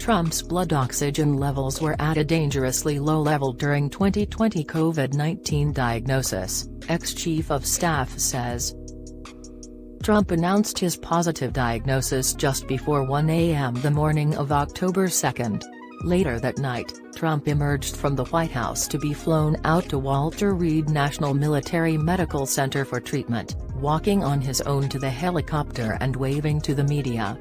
Trump's blood oxygen levels were at a dangerously low level during 2020 COVID-19 diagnosis, ex-chief of staff says. Trump announced his positive diagnosis just before 1 a.m. the morning of October 2. Later that night, Trump emerged from the White House to be flown out to Walter Reed National Military Medical Center for treatment, walking on his own to the helicopter and waving to the media.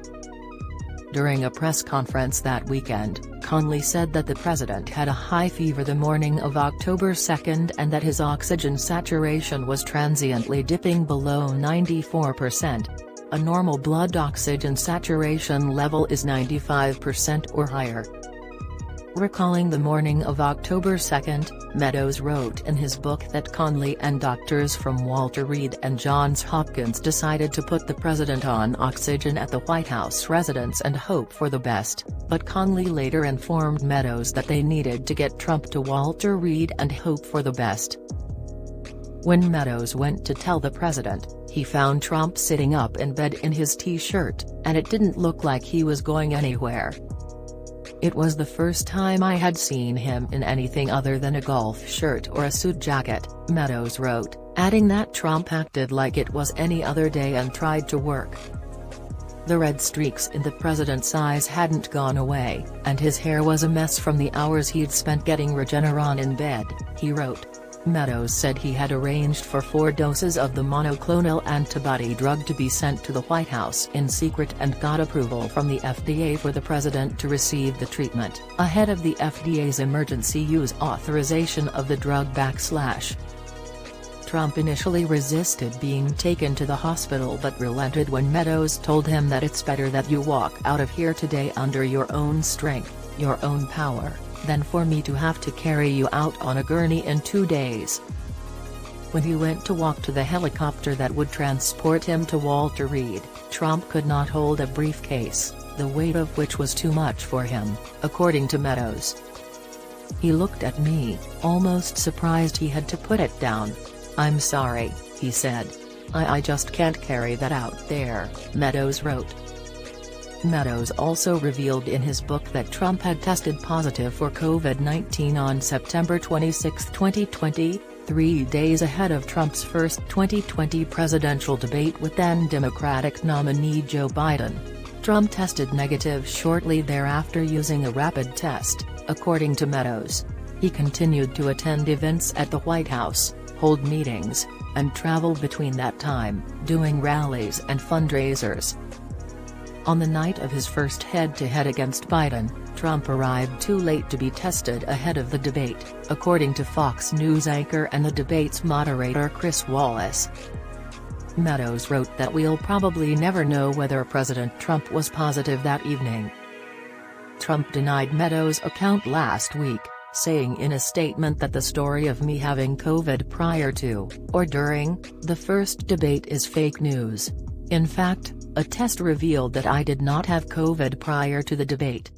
During a press conference that weekend, Conley said that the president had a high fever the morning of October 2 and that his oxygen saturation was transiently dipping below 94%. A normal blood oxygen saturation level is 95% or higher. Recalling the morning of October 2, Meadows wrote in his book that Conley and doctors from Walter Reed and Johns Hopkins decided to put the president on oxygen at the White House residence and hope for the best, but Conley later informed Meadows that they needed to get Trump to Walter Reed and hope for the best. When Meadows went to tell the president, he found Trump sitting up in bed in his t-shirt, and it didn't look like he was going anywhere. It was the first time I had seen him in anything other than a golf shirt or a suit jacket, Meadows wrote, adding that Trump acted like it was any other day and tried to work. The red streaks in the president's eyes hadn't gone away, and his hair was a mess from the hours he'd spent getting Regeneron in bed, he wrote. Meadows said he had arranged for 4 doses of the monoclonal antibody drug to be sent to the White House in secret and got approval from the FDA for the president to receive the treatment, ahead of the FDA's emergency use authorization of the drug. Trump initially resisted being taken to the hospital but relented when Meadows told him that it's better that you walk out of here today under your own strength, your own power, than for me to have to carry you out on a gurney in 2 days. When he went to walk to the helicopter that would transport him to Walter Reed, Trump could not hold a briefcase, the weight of which was too much for him, according to Meadows. He looked at me, almost surprised he had to put it down. "I'm sorry," he said. I just can't carry that out there," Meadows wrote. Meadows also revealed in his book that Trump had tested positive for COVID-19 on September 26, 2020, 3 days ahead of Trump's first 2020 presidential debate with then Democratic nominee Joe Biden. Trump tested negative shortly thereafter using a rapid test, according to Meadows. He continued to attend events at the White House, hold meetings, and travel between that time, doing rallies and fundraisers. On the night of his first head-to-head against Biden, Trump arrived too late to be tested ahead of the debate, according to Fox News anchor and the debate's moderator Chris Wallace. Meadows wrote that we'll probably never know whether President Trump was positive that evening. Trump denied Meadows' account last week, saying in a statement that the story of me having COVID prior to, or during, the first debate is fake news. In fact, a test revealed that I did not have COVID prior to the debate.